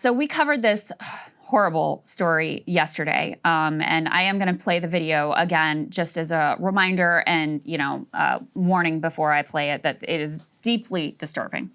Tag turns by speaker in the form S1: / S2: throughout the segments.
S1: So we covered this horrible story yesterday, and I am going to play the video again just as a reminder and, warning before I play it that it is deeply disturbing.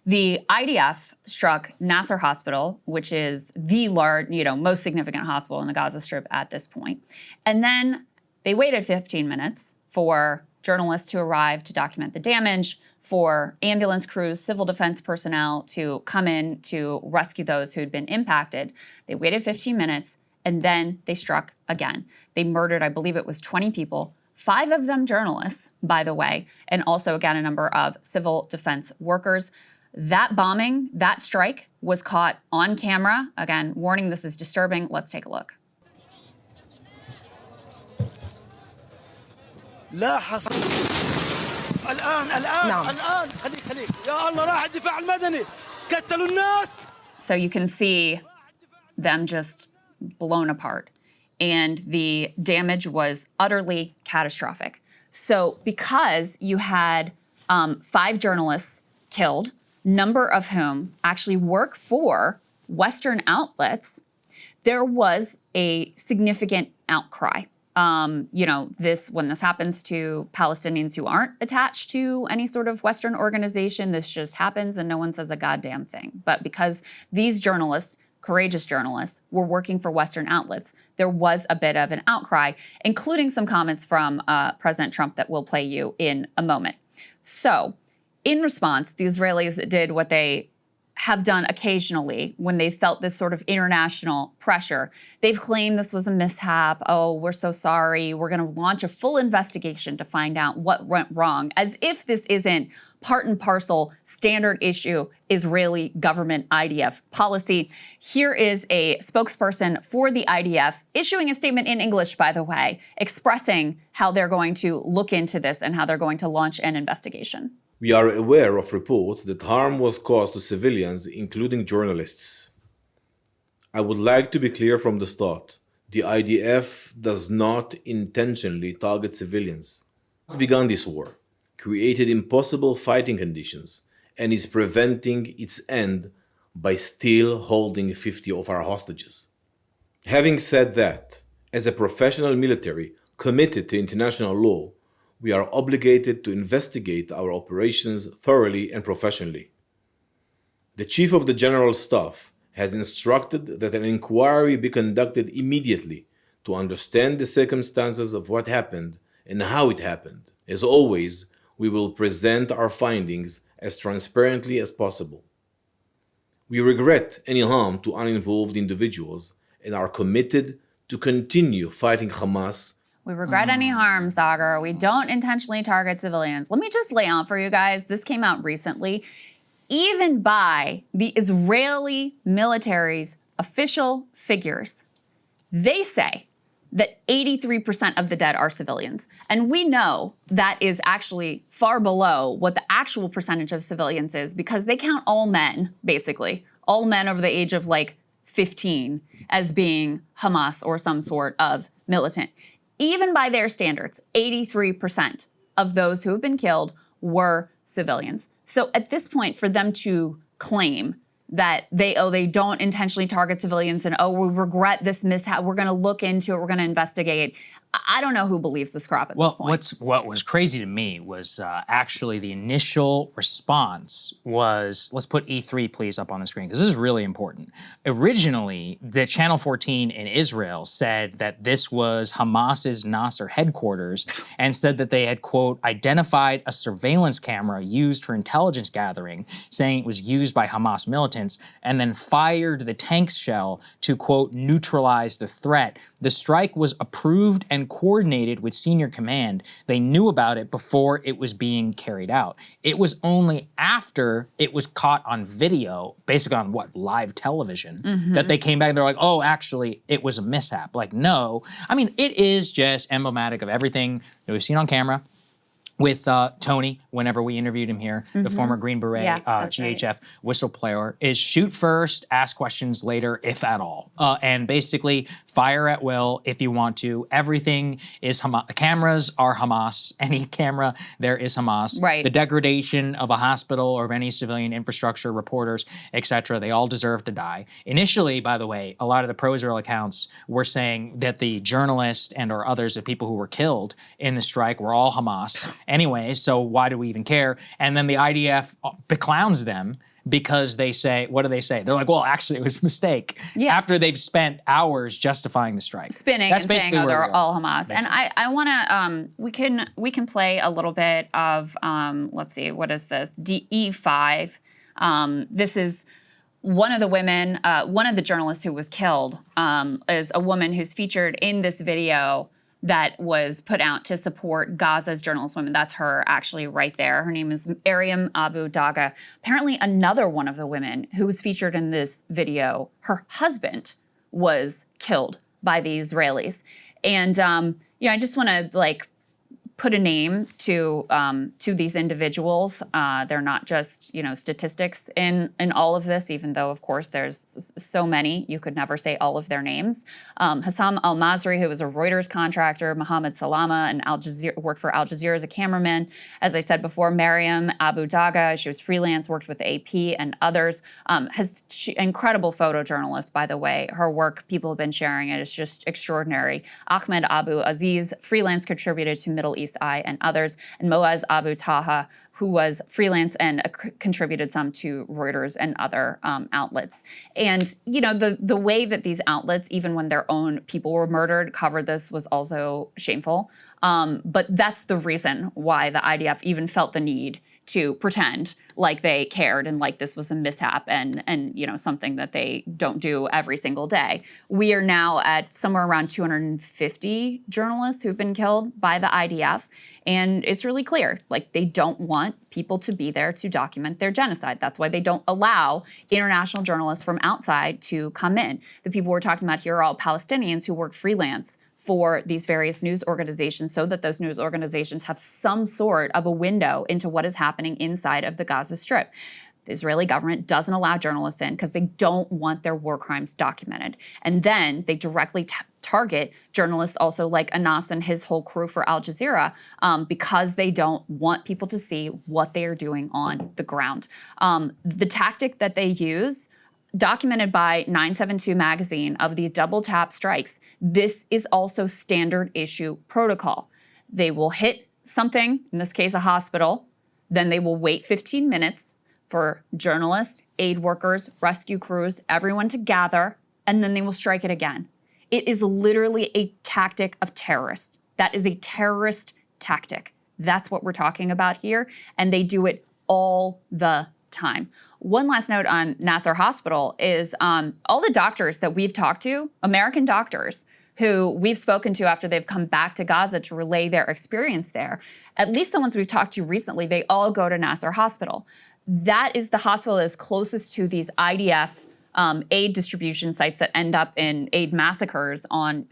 S1: The IDF struck Nasser Hospital, which is the most significant hospital in the Gaza Strip at this point. And then they waited 15 minutes for journalists to arrive to document the damage, for ambulance crews, civil defense personnel to come in to rescue those who had been impacted. They waited 15 minutes, and then they struck again. They murdered, I believe it was 20 people, 5 of them journalists, by the way, and also, again, a number of civil defense workers. That bombing, that strike, was caught on camera. Again, warning, this is disturbing. Let's take a look. So you can see them just blown apart, and the damage was utterly catastrophic. So because you had 5 journalists killed, number of whom actually work for Western outlets, there was a significant outcry. When this happens to Palestinians who aren't attached to any sort of Western organization, this just happens and no one says a goddamn thing. But because these journalists, courageous journalists, were working for Western outlets, there was a bit of an outcry, including some comments from President Trump that we'll play you in a moment. So in response, the Israelis did what they have done occasionally when they felt this sort of international pressure. They've claimed this was a mishap. Oh, we're so sorry. We're going to launch a full investigation to find out what went wrong, as if this isn't part and parcel standard issue Israeli government IDF policy. Here is a spokesperson for the IDF issuing a statement in English, by the way, expressing how they're going to look into this and how they're going to launch an investigation.
S2: We are aware of reports that harm was caused to civilians, including journalists. I would like to be clear from the start. The IDF does not intentionally target civilians. It has begun this war, created impossible fighting conditions, and is preventing its end by still holding 50 of our hostages. Having said that, as a professional military committed to international law, we are obligated to investigate our operations thoroughly and professionally. The Chief of the General Staff has instructed that an inquiry be conducted immediately to understand the circumstances of what happened and how it happened. As always, we will present our findings as transparently as possible. We regret any harm to uninvolved individuals and are committed to continue fighting Hamas.
S1: We regret any harm, Saagar. We don't intentionally target civilians. Let me just lay on for you guys. This came out recently. Even by the Israeli military's official figures, they say that 83% of the dead are civilians. And we know that is actually far below what the actual percentage of civilians is, because they count all men, basically, all men over the age of 15 as being Hamas or some sort of militant. Even by their standards, 83% of those who have been killed were civilians. So at this point, for them to claim that they don't intentionally target civilians and, we regret this mishap, we're going to look into it, we're going to investigate, I don't know who believes this crap at this point.
S3: What was crazy to me was actually the initial response was, let's put E3 please up on the screen, because this is really important. Originally, the Channel 14 in Israel said that this was Hamas's Nasser headquarters and said that they had, quote, identified a surveillance camera used for intelligence gathering, saying it was used by Hamas militants, and then fired the tank shell to, quote, neutralize the threat. The strike was approved and coordinated with senior command. They knew about it before it was being carried out. It was only after it was caught on video, basically on live television, that they came back and they're like, oh, actually, it was a mishap. No. I mean, it is just emblematic of everything that we've seen on camera. with Tony, whenever we interviewed him here, the former Green Beret GHF whistleblower, is shoot first, ask questions later, if at all. And basically, fire at will if you want to. Everything is Hamas. The cameras are Hamas. Any camera there is Hamas.
S1: Right.
S3: The degradation of a hospital or of any civilian infrastructure, reporters, etc., they all deserve to die. Initially, by the way, a lot of the pro-Israel accounts were saying that the journalists and or others, the people who were killed in the strike, were all Hamas. Anyway, so why do we even care? And then the IDF beclowns them because they say, what do they say? They're like, well, actually, it was a mistake. Yeah. After they've spent hours justifying the strike.
S1: Spinning and saying, oh, they're all Hamas. And I want to, we can play a little bit of, let's see, what is this? E5. This is one of the women, one of the journalists who was killed is a woman who's featured in this video that was put out to support Gaza's journalist women. That's her actually right there. Her name is Mariam Abu Daga. Apparently another one of the women who was featured in this video, her husband was killed by the Israelis. And you know, I just want to like put a name to these individuals. They're not just, you know, statistics in all of this, even though, of course, there's so many. You could never say all of their names. Hassam al-Masri, who was a Reuters contractor, Mohammed Salama, and worked for Al Jazeera as a cameraman. As I said before, Mariam Abu Daga, she was freelance, worked with AP and others. Incredible photojournalist, by the way. Her work, people have been sharing it. It's just extraordinary. Ahmed Abu Aziz, freelance contributor to Middle East Eye and others, and Moaz Abu Taha, who was freelance and contributed some to Reuters and other outlets. And you know, the way that these outlets, even when their own people were murdered, covered this was also shameful. But that's the reason why the IDF even felt the need to pretend like they cared and like this was a mishap and you know, something that they don't do every single day. We are now at somewhere around 250 journalists who've been killed by the IDF. And it's really clear, like they don't want people to be there to document their genocide. That's why they don't allow international journalists from outside to come in. The people we're talking about here are all Palestinians who work freelance for these various news organizations so that those news organizations have some sort of a window into what is happening inside of the Gaza Strip. The Israeli government doesn't allow journalists in because they don't want their war crimes documented. And then they directly target journalists also like Anas and his whole crew for Al Jazeera because they don't want people to see what they are doing on the ground. The tactic that they use, documented by 972 magazine, of these double tap strikes, this is also standard issue protocol. They will hit something, in this case a hospital, then they will wait 15 minutes for journalists, aid workers, rescue crews, everyone to gather, and then they will strike it again. It is literally a tactic of terrorists. That is a terrorist tactic. That's what we're talking about here, and they do it all the time. One last note on Nasser Hospital is all the doctors that we've talked to, American doctors, who we've spoken to after they've come back to Gaza to relay their experience there, at least the ones we've talked to recently, they all go to Nasser Hospital. That is the hospital that is closest to these IDF aid distribution sites that end up in aid massacres on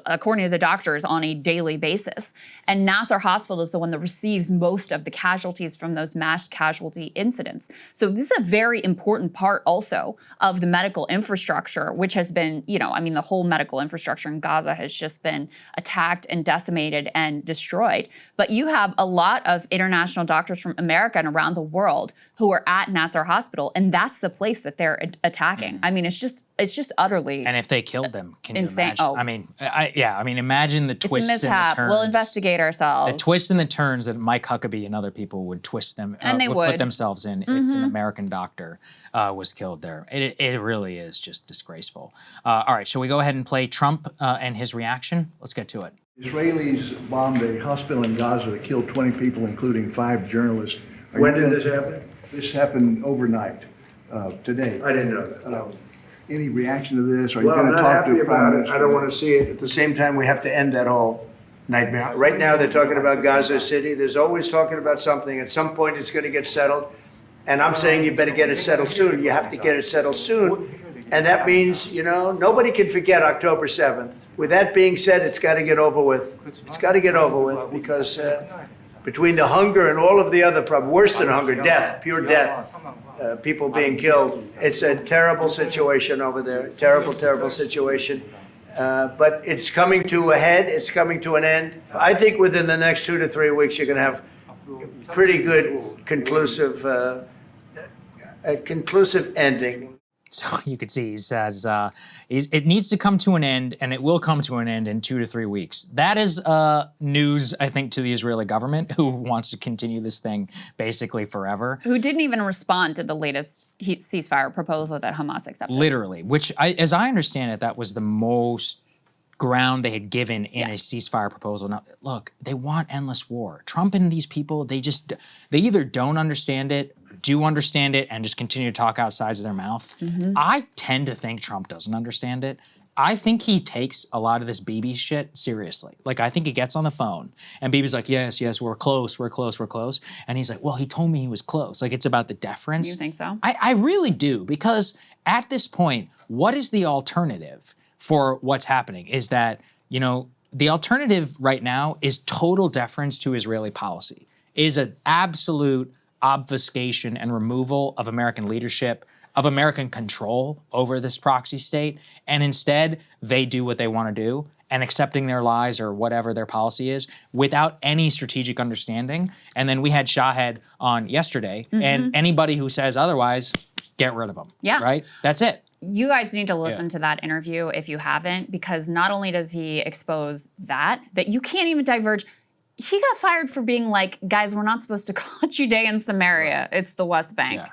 S1: according to the doctors, on a daily basis. And Nasser Hospital is the one that receives most of the casualties from those mass casualty incidents. So this is a very important part also of the medical infrastructure, which has been, you know, I mean, the whole medical infrastructure in Gaza has just been attacked and decimated and destroyed. But you have a lot of international doctors from America and around the world who are at Nasser Hospital, and that's the place that they're attacking. I mean, it's just utterly.
S3: And if they killed them, can you
S1: insane.
S3: imagine? I mean, I mean, imagine the twists and the turns.
S1: We'll investigate ourselves.
S3: The twists and the turns that Mike Huckabee and other people would twist them,
S1: and they
S3: would put themselves in if an American doctor was killed there. It really is just disgraceful. All right, shall we go ahead and play Trump and his reaction? Let's get to it.
S4: Israelis bombed a hospital in Gaza that killed 20 people, including 5 journalists.
S5: When did this happen?
S4: This happened overnight, today.
S5: I didn't know that. No.
S4: Any reaction to this? Are you
S5: Well,
S4: going
S5: I'm
S4: to
S5: not
S4: talk
S5: happy
S4: to
S5: about it. I don't want to see it. At the same time, we have to end that whole nightmare. Right now, they're talking about Gaza City. There's always talking about something. At some point, it's going to get settled. And I'm saying you better get it settled soon. You have to get it settled soon. And that means, you know, nobody can forget October 7th. With that being said, it's got to get over with. It's got to get over with because between the hunger and all of the other problems, worse than hunger, death, pure death, people being killed. It's a terrible situation over there, terrible, terrible situation. But it's coming to a head, it's coming to an end. I think within the next 2 to 3 weeks, you're going to have pretty good conclusive ending.
S3: So you could see he says it needs to come to an end, and it will come to an end in 2 to 3 weeks. That is news, I think, to the Israeli government, who wants to continue this thing basically forever.
S1: Who didn't even respond to the latest ceasefire proposal that Hamas accepted.
S3: Literally, which, as I understand it, that was the most ground they had given in a ceasefire proposal. Now, look, they want endless war. Trump and these people, they either don't understand it, do understand it, and just continue to talk out sides of their mouth. I tend to think Trump doesn't understand it. I think he takes a lot of this Bibi shit seriously. Like, I think he gets on the phone and Bibi's like, yes, we're close, we're close, we're close. And he's like, well, he told me he was close. Like, it's about the deference.
S1: You think so?
S3: I really do, because at this point, what is the alternative for what's happening? Is that, the alternative right now is total deference to Israeli policy, is an absolute obfuscation and removal of American leadership, of American control over this proxy state, and instead they do what they want to do, and accepting their lies or whatever their policy is without any strategic understanding. And then we had Shahed on yesterday, and anybody who says otherwise, get rid of them.
S1: Yeah.
S3: Right? That's it.
S1: You guys need to listen to that interview if you haven't, because not only does he expose that you can't even diverge. He got fired for being like, guys, we're not supposed to call it Judea and Samaria. It's the West Bank.
S3: Yeah.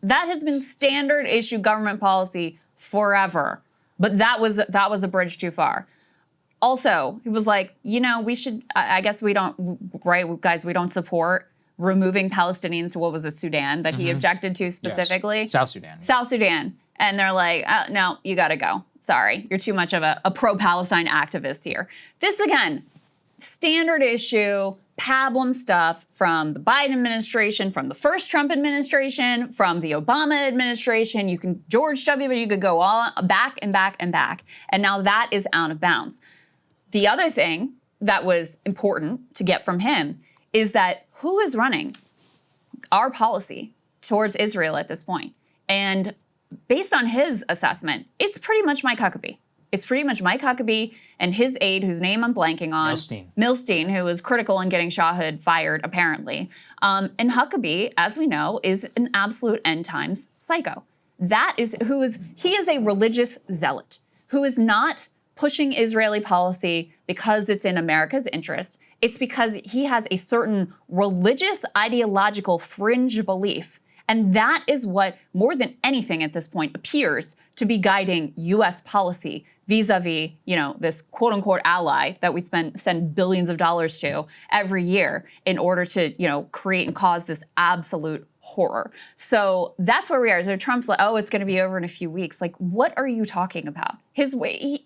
S1: That has been standard issue government policy forever. But that was a bridge too far. Also, he was like, we should, I guess we don't, right, guys, we don't support removing Palestinians to what was it, Sudan, that he objected to specifically.
S3: Yes. South Sudan. Yeah.
S1: South Sudan. And they're like, no, you got to go. Sorry, you're too much of a pro-Palestine activist here. This, again, standard issue, pablum stuff from the Biden administration, from the first Trump administration, from the Obama administration. George W., you could go all back and back and back. And now that is out of bounds. The other thing that was important to get from him is that who is running our policy towards Israel at this point? And based on his assessment, it's pretty much Mike Huckabee. It's pretty much Mike Huckabee and his aide, whose name I'm blanking on. Milstein, who was critical in getting Shahed fired, apparently. And Huckabee, as we know, is an absolute end times psycho. He is a religious zealot who is not pushing Israeli policy because it's in America's interest. It's because he has a certain religious ideological fringe belief. And that is what, more than anything at this point, appears to be guiding U.S. policy vis-a-vis, this quote-unquote ally that we send billions of dollars to every year in order to, create and cause this absolute horror. So that's where we are. So Trump's like, oh, it's going to be over in a few weeks. Like, what are you talking about? His way,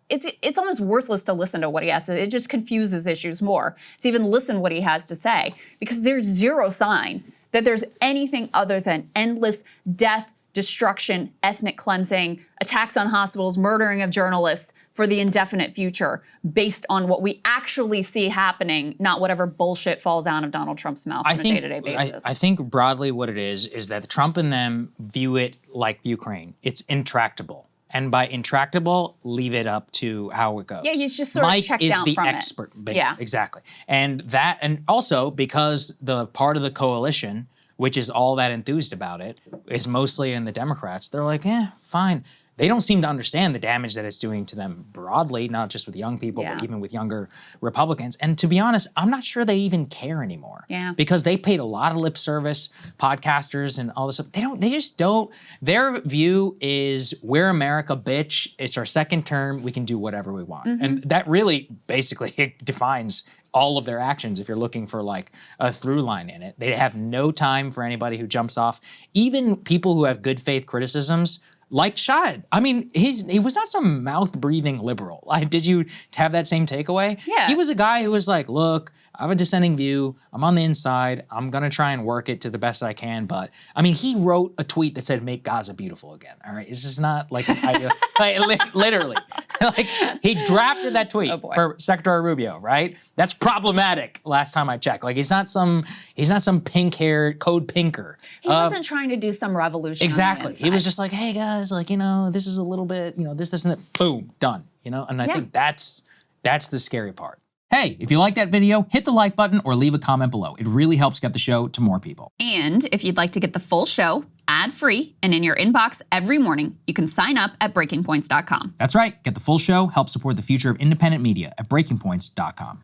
S1: it's almost worthless to listen to what he has to say. It just confuses issues more to even listen what he has to say, because there's zero sign that there's anything other than endless death, destruction, ethnic cleansing, attacks on hospitals, murdering of journalists for the indefinite future, based on what we actually see happening, not whatever bullshit falls out of Donald Trump's mouth on a day-to-day basis.
S3: I think broadly what it is that Trump and them view it like Ukraine. It's intractable. And by intractable, leave it up to how it goes.
S1: Yeah, he's just sort of checked out from it.
S3: Mike is the expert.
S1: Yeah.
S3: Exactly. And also because the part of the coalition, which is all that enthused about it, is mostly in the Democrats, they're like, fine. They don't seem to understand the damage that it's doing to them broadly, not just with young people, but even with younger Republicans. And to be honest, I'm not sure they even care anymore.
S1: Yeah.
S3: Because they paid a lot of lip service, podcasters and all this stuff. They just don't. Their view is, we're America, bitch. It's our second term. We can do whatever we want. And that really basically defines all of their actions if you're looking for like a through line in it. They have no time for anybody who jumps off. Even people who have good faith criticisms, like Shahed. I mean, he was not some mouth-breathing liberal. Did you have that same takeaway?
S1: Yeah.
S3: He was a guy who was like, look, I have a dissenting view. I'm on the inside. I'm going to try and work it to the best I can. But, I mean, he wrote a tweet that said, make Gaza beautiful again. All right? This is not like an idea. Literally. Like, he drafted that tweet
S1: Oh, boy.
S3: for Secretary Rubio, right? That's problematic. Last time I checked, like he's not some pink-haired code pinker.
S1: He wasn't trying to do some revolution.
S3: Exactly.
S1: On the
S3: He was
S1: inside.
S3: just like, hey guys, like, you know, this is a little bit, you know, this and that. Boom, done. You know, and I think that's the scary part. Hey, if you like that video, hit the like button or leave a comment below. It really helps get the show to more people.
S1: And if you'd like to get the full show ad-free and in your inbox every morning, you can sign up at breakingpoints.com.
S3: That's right. Get the full show, help support the future of independent media at breakingpoints.com.